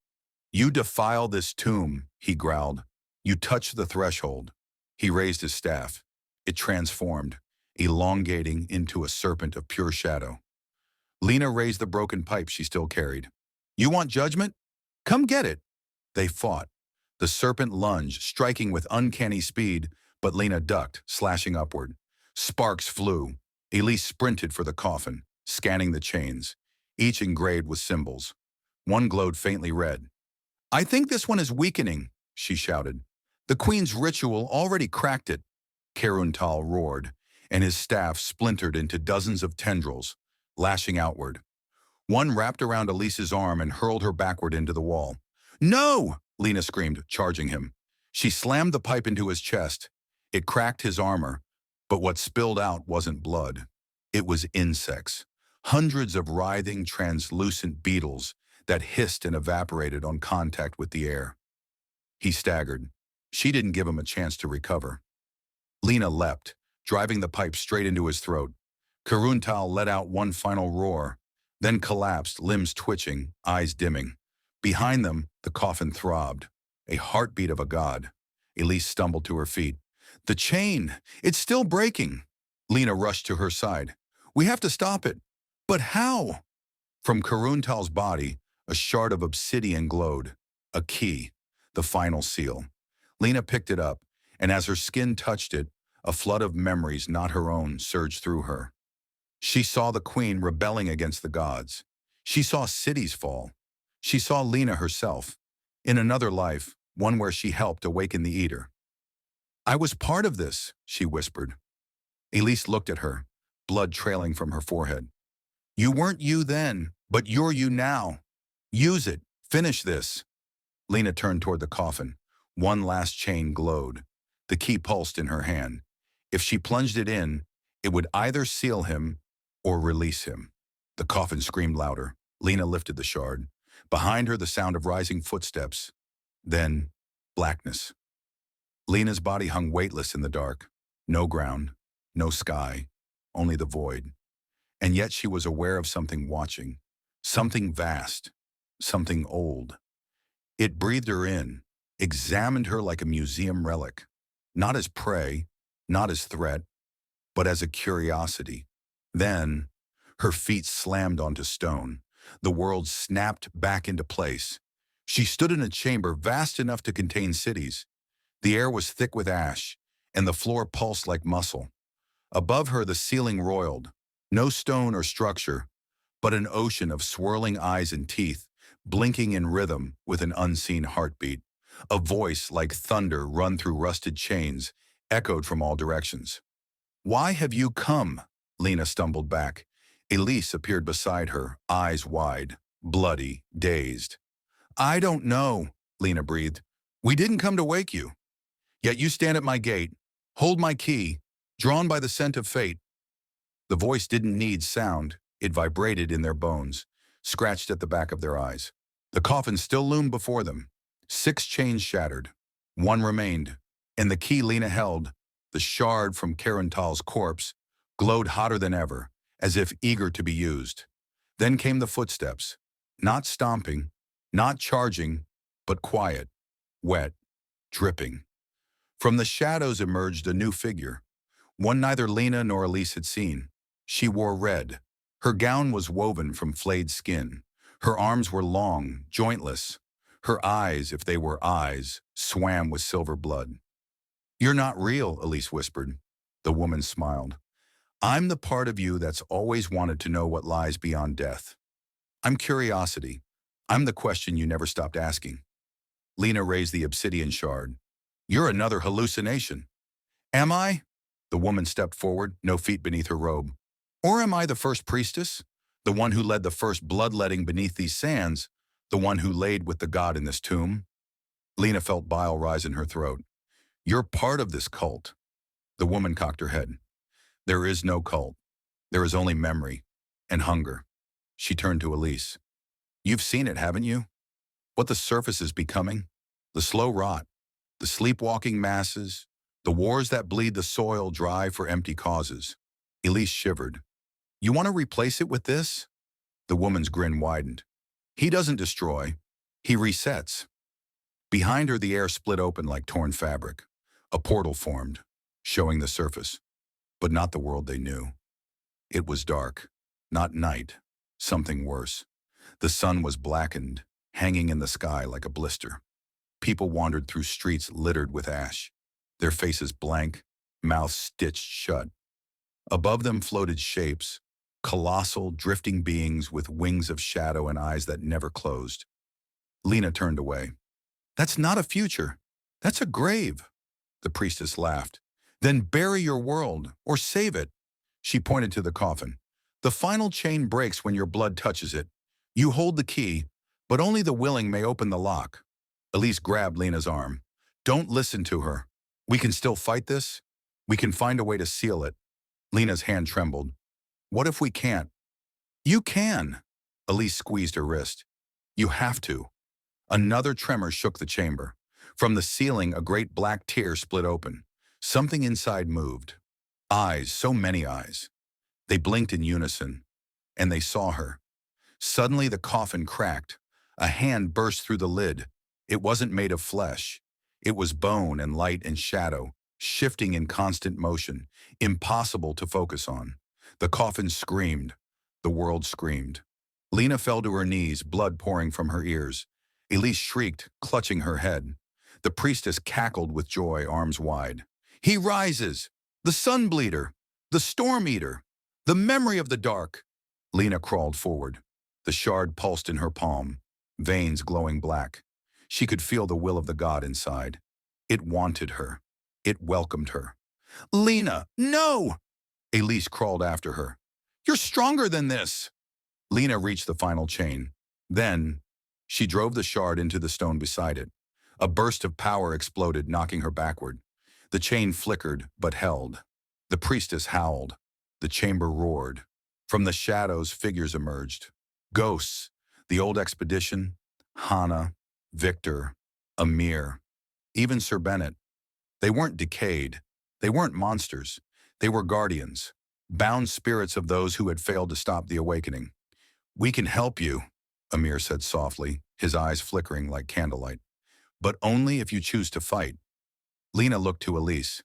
You defile this tomb, he growled. You touch the threshold. He raised his staff. It transformed, elongating into a serpent of pure shadow. Lena raised the broken pipe she still carried. You want judgment? Come get it. They fought. The serpent lunged, striking with uncanny speed, but Lena ducked, slashing upward. Sparks flew. Elise sprinted for the coffin, scanning the chains, each engraved with symbols. One glowed faintly red. I think this one is weakening, she shouted. The queen's ritual already cracked it. Karuntal roared, and his staff splintered into dozens of tendrils, lashing outward. One wrapped around Elise's arm and hurled her backward into the wall. No! Lena screamed, charging him. She slammed the pipe into his chest. It cracked his armor, but what spilled out wasn't blood. It was insects. Hundreds of writhing, translucent beetles that hissed and evaporated on contact with the air. He staggered. She didn't give him a chance to recover. Lena leapt, driving the pipe straight into his throat. Karuntal let out one final roar, then collapsed, limbs twitching, eyes dimming. Behind them, the coffin throbbed, a heartbeat of a god. Elise stumbled to her feet. The chain! It's still breaking! Lena rushed to her side. We have to stop it. But how? From Karuntal's body, a shard of obsidian glowed. A key. The final seal. Lena picked it up, and as her skin touched it, a flood of memories not her own surged through her. She saw the queen rebelling against the gods. She saw cities fall. She saw Lena herself, in another life, one where she helped awaken the Eater. I was part of this, she whispered. Elise looked at her, blood trailing from her forehead. You weren't you then, but you're you now. Use it. Finish this. Lena turned toward the coffin. One last chain glowed. The key pulsed in her hand. If she plunged it in, it would either seal him or release him. The coffin screamed louder. Lena lifted the shard. Behind her, the sound of rising footsteps. Then, blackness. Lena's body hung weightless in the dark. No ground, no sky, only the void. And yet she was aware of something watching. Something vast. Something old. It breathed her in, examined her like a museum relic. Not as prey, not as threat, but as a curiosity. Then, her feet slammed onto stone. The world snapped back into place. She stood in a chamber vast enough to contain cities. The air was thick with ash, and the floor pulsed like muscle. Above her, the ceiling roiled. No stone or structure, but an ocean of swirling eyes and teeth, blinking in rhythm with an unseen heartbeat. A voice like thunder run through rusted chains, echoed from all directions. Why have you come? Lena stumbled back. Elise appeared beside her, eyes wide, bloody, dazed. I don't know, Lena breathed. We didn't come to wake you. Yet you stand at my gate, hold my key, drawn by the scent of fate. The voice didn't need sound. It vibrated in their bones, scratched at the back of their eyes. The coffin still loomed before them. 6 chains shattered. 1 remained, and the key Lena held, the shard from Karental's corpse, glowed hotter than ever, as if eager to be used. Then came the footsteps, not stomping, not charging, but quiet, wet, dripping. From the shadows emerged a new figure, one neither Lena nor Elise had seen. She wore red. Her gown was woven from flayed skin. Her arms were long, jointless. Her eyes, if they were eyes, swam with silver blood. You're not real, Elise whispered. The woman smiled. I'm the part of you that's always wanted to know what lies beyond death. I'm curiosity. I'm the question you never stopped asking. Lena raised the obsidian shard. You're another hallucination. Am I? The woman stepped forward, no feet beneath her robe. Or am I the first priestess? The one who led the first bloodletting beneath these sands? The one who laid with the god in this tomb? Lena felt bile rise in her throat. You're part of this cult. The woman cocked her head. There is no cult. There is only memory and hunger. She turned to Elise. You've seen it, haven't you? What the surface is becoming? The slow rot, the sleepwalking masses, the wars that bleed the soil dry for empty causes. Elise shivered. You want to replace it with this? The woman's grin widened. He doesn't destroy. He resets. Behind her, the air split open like torn fabric. A portal formed, showing the surface, but not the world they knew. It was dark, not night, something worse. The sun was blackened, hanging in the sky like a blister. People wandered through streets littered with ash, their faces blank, mouths stitched shut. Above them floated shapes, colossal, drifting beings with wings of shadow and eyes that never closed. Lena turned away. That's not a future. That's a grave. The priestess laughed. Then bury your world, or save it. She pointed to the coffin. The final chain breaks when your blood touches it. You hold the key, but only the willing may open the lock. Elise grabbed Lena's arm. Don't listen to her. We can still fight this. We can find a way to seal it. Lena's hand trembled. What if we can't? You can. Elise squeezed her wrist. You have to. Another tremor shook the chamber. From the ceiling, a great black tear split open. Something inside moved. Eyes, so many eyes. They blinked in unison, and they saw her. Suddenly the coffin cracked. A hand burst through the lid. It wasn't made of flesh. It was bone and light and shadow, shifting in constant motion, impossible to focus on. The coffin screamed. The world screamed. Lena fell to her knees, blood pouring from her ears. Elise shrieked, clutching her head. The priestess cackled with joy, arms wide. He rises! The sun bleeder! The storm eater! The memory of the dark! Lena crawled forward. The shard pulsed in her palm, veins glowing black. She could feel the will of the god inside. It wanted her. It welcomed her. Lena, no! Elise crawled after her. You're stronger than this! Lena reached the final chain. Then, she drove the shard into the stone beside it. A burst of power exploded, knocking her backward. The chain flickered, but held. The priestess howled. The chamber roared. From the shadows, figures emerged. Ghosts, the old expedition, Hannah, Victor, Amir, even Sir Bennett. They weren't decayed. They weren't monsters. They were guardians, bound spirits of those who had failed to stop the awakening. We can help you, Amir said softly, his eyes flickering like candlelight. But only if you choose to fight. Lena looked to Elise.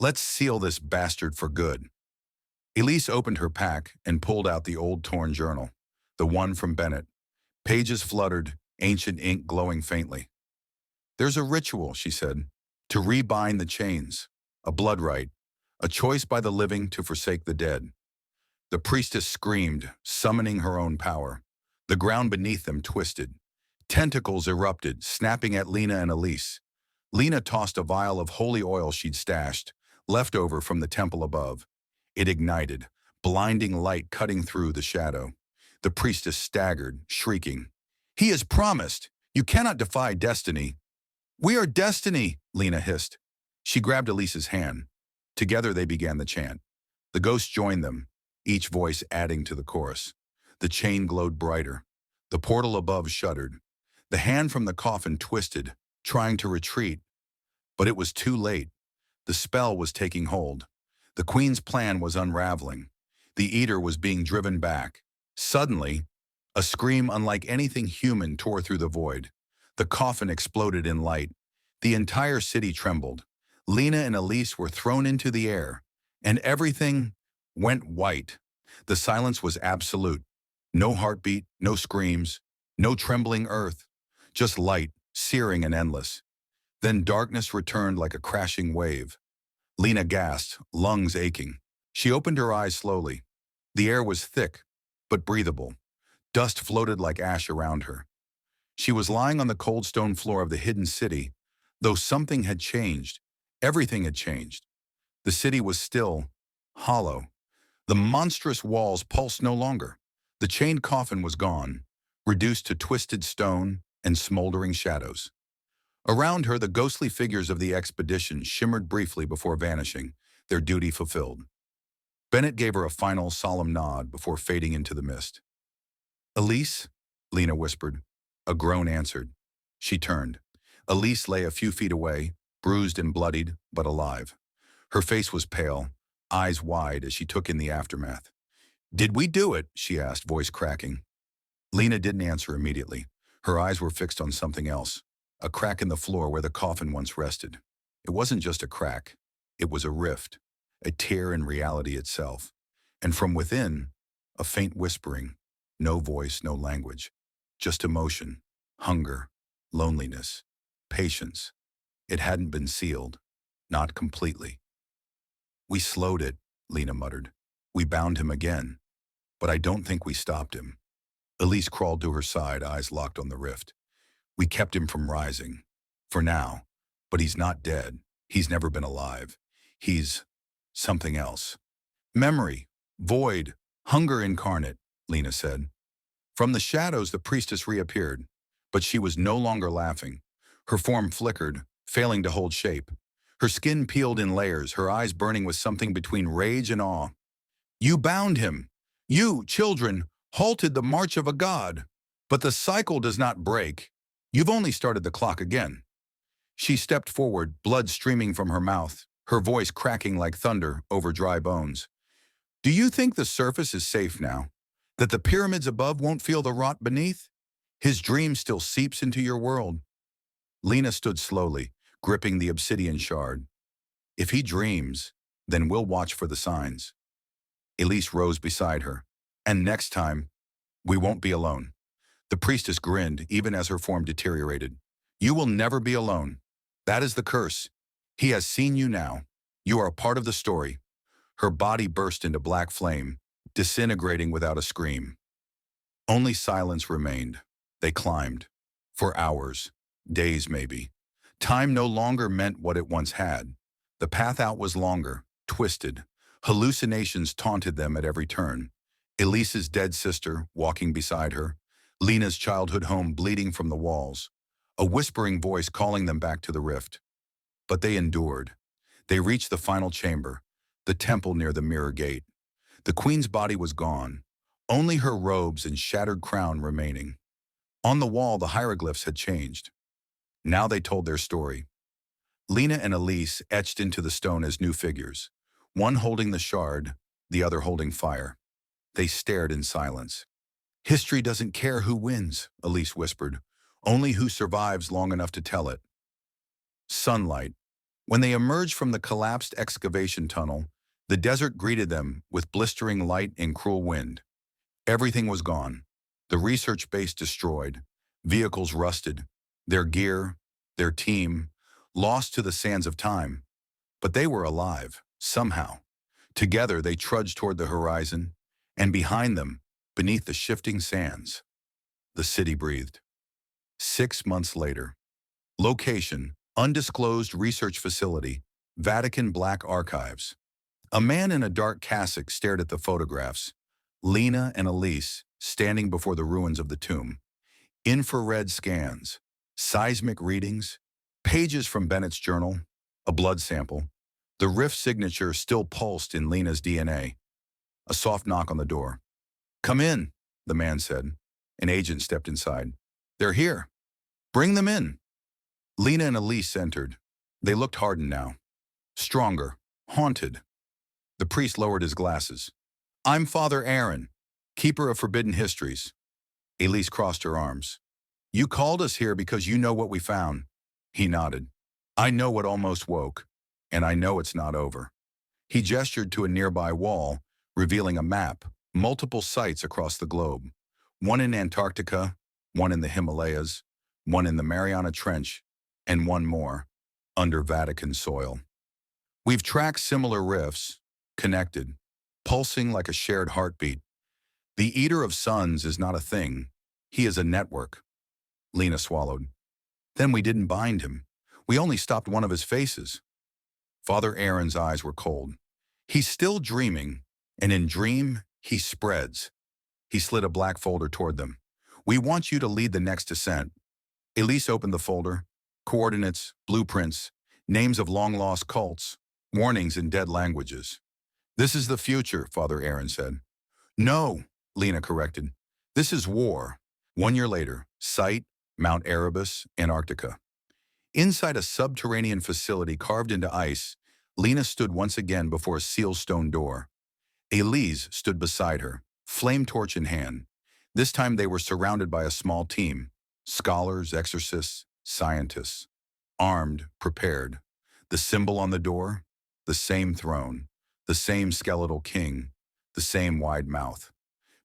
Let's seal this bastard for good. Elise opened her pack and pulled out the old torn journal, the one from Bennett. Pages fluttered, ancient ink glowing faintly. There's a ritual, she said, to rebind the chains, a blood rite, a choice by the living to forsake the dead. The priestess screamed, summoning her own power. The ground beneath them twisted. Tentacles erupted, snapping at Lena and Elise. Lena tossed a vial of holy oil she'd stashed, left over from the temple above. It ignited. blinding light cutting through the shadow. The priestess staggered, shrieking. "He has promised! You cannot defy destiny!" "We are destiny!" Lena hissed. She grabbed Elise's hand. Together they began the chant. The ghosts joined them, each voice adding to the chorus. The chain glowed brighter. The portal above shuddered. The hand from the coffin twisted, trying to retreat. But it was too late. The spell was taking hold. The queen's plan was unraveling. The eater was being driven back. Suddenly, a scream unlike anything human tore through the void. The coffin exploded in light. The entire city trembled. Lena and Elise were thrown into the air, and everything went white. The silence was absolute. No heartbeat, no screams, no trembling earth. Just light, searing and endless. Then darkness returned like a crashing wave. Lena gasped, lungs aching. She opened her eyes slowly. The air was thick, but breathable. Dust floated like ash around her. She was lying on the cold stone floor of the hidden city, though something had changed. Everything had changed. The city was still, hollow. The monstrous walls pulsed no longer. The chained coffin was gone, reduced to twisted stone and smoldering shadows. Around her, the ghostly figures of the expedition shimmered briefly before vanishing, their duty fulfilled. Bennett gave her a final solemn nod before fading into the mist. "Elise?" Lena whispered. A groan answered. She turned. Elise lay a few feet away, bruised and bloodied, but alive. Her face was pale, eyes wide as she took in the aftermath. "Did we do it?" she asked, voice cracking. Lena didn't answer immediately. Her eyes were fixed on something else, a crack in the floor where the coffin once rested. It wasn't just a crack. It was a rift, a tear in reality itself. And from within, a faint whispering, no voice, no language, just emotion, hunger, loneliness, patience. It hadn't been sealed, not completely. "We slowed it," Lena muttered. "We bound him again, but I don't think we stopped him." Elise crawled to her side, eyes locked on the rift. "We kept him from rising. For now. But he's not dead. He's never been alive. He's something else. Memory, void, hunger incarnate," Lena said. From the shadows, the priestess reappeared, but she was no longer laughing. Her form flickered, failing to hold shape. Her skin peeled in layers, her eyes burning with something between rage and awe. "You bound him. You, children, halted the march of a god. But the cycle does not break. You've only started the clock again." She stepped forward, blood streaming from her mouth, her voice cracking like thunder over dry bones. "Do you think the surface is safe now? That the pyramids above won't feel the rot beneath? His dream still seeps into your world." Lena stood slowly, gripping the obsidian shard. "If he dreams, then we'll watch for the signs." Elise rose beside her. "And next time, we won't be alone." The priestess grinned, even as her form deteriorated. "You will never be alone. That is the curse. He has seen you now. You are a part of the story." Her body burst into black flame, disintegrating without a scream. Only silence remained. They climbed. For hours, days maybe. Time no longer meant what it once had. The path out was longer, twisted. Hallucinations taunted them at every turn. Elise's dead sister, walking beside her. Lena's childhood home bleeding from the walls. A whispering voice calling them back to the rift. But they endured. They reached the final chamber, the temple near the mirror gate. The queen's body was gone, only her robes and shattered crown remaining. On the wall, the hieroglyphs had changed. Now they told their story. Lena and Elise etched into the stone as new figures, one holding the shard, the other holding fire. They stared in silence. "History doesn't care who wins," Elise whispered, "only who survives long enough to tell it." Sunlight. When they emerged from the collapsed excavation tunnel, the desert greeted them with blistering light and cruel wind. Everything was gone. The research base destroyed. Vehicles rusted. Their gear, their team, lost to the sands of time. But they were alive, somehow. Together they trudged toward the horizon, and behind them, beneath the shifting sands, the city breathed. 6 months later. Location, undisclosed research facility, Vatican Black Archives. A man in a dark cassock stared at the photographs. Lena and Elise standing before the ruins of the tomb. Infrared scans, seismic readings, pages from Bennett's journal, a blood sample. The rift signature still pulsed in Lena's DNA. A soft knock on the door. "Come in," the man said. An agent stepped inside. "They're here. Bring them in." Lena and Elise entered. They looked hardened now. Stronger. Haunted. The priest lowered his glasses. "I'm Father Aaron, keeper of forbidden histories." Elise crossed her arms. "You called us here because you know what we found." He nodded. "I know what almost woke, and I know it's not over." He gestured to a nearby wall, revealing a map, multiple sites across the globe. One in Antarctica, one in the Himalayas, one in the Mariana Trench, and one more, under Vatican soil. "We've tracked similar rifts, connected, pulsing like a shared heartbeat. The Eater of Suns is not a thing. He is a network." Lena swallowed. "Then we didn't bind him. We only stopped one of his faces." Father Aaron's eyes were cold. "He's still dreaming, and in dream, he spreads." He slid a black folder toward them. "We want you to lead the next descent." Elise opened the folder. Coordinates, blueprints, names of long-lost cults, warnings in dead languages. "This is the future," Father Aaron said. "No," Lena corrected. "This is war." 1 year later, site, Mount Erebus, Antarctica. Inside a subterranean facility carved into ice, Lena stood once again before a sealed stone door. Elise stood beside her, flame torch in hand. This time they were surrounded by a small team, scholars, exorcists, scientists. Armed, prepared. The symbol on the door? The same throne, the same skeletal king, the same wide mouth.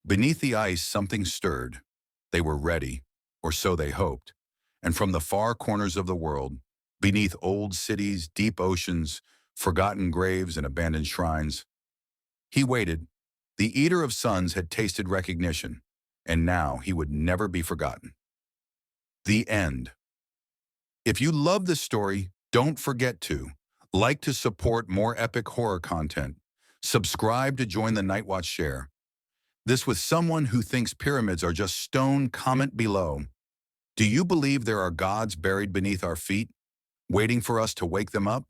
Beneath the ice, something stirred. They were ready, or so they hoped. And from the far corners of the world, beneath old cities, deep oceans, forgotten graves and abandoned shrines. He waited. The Eater of Suns had tasted recognition, and now he would never be forgotten. The end. If you love this story, don't forget to like to support more epic horror content. Subscribe to join the Nightwatch share. This with someone who thinks pyramids are just stone. Comment below. Do you believe there are gods buried beneath our feet, waiting for us to wake them up?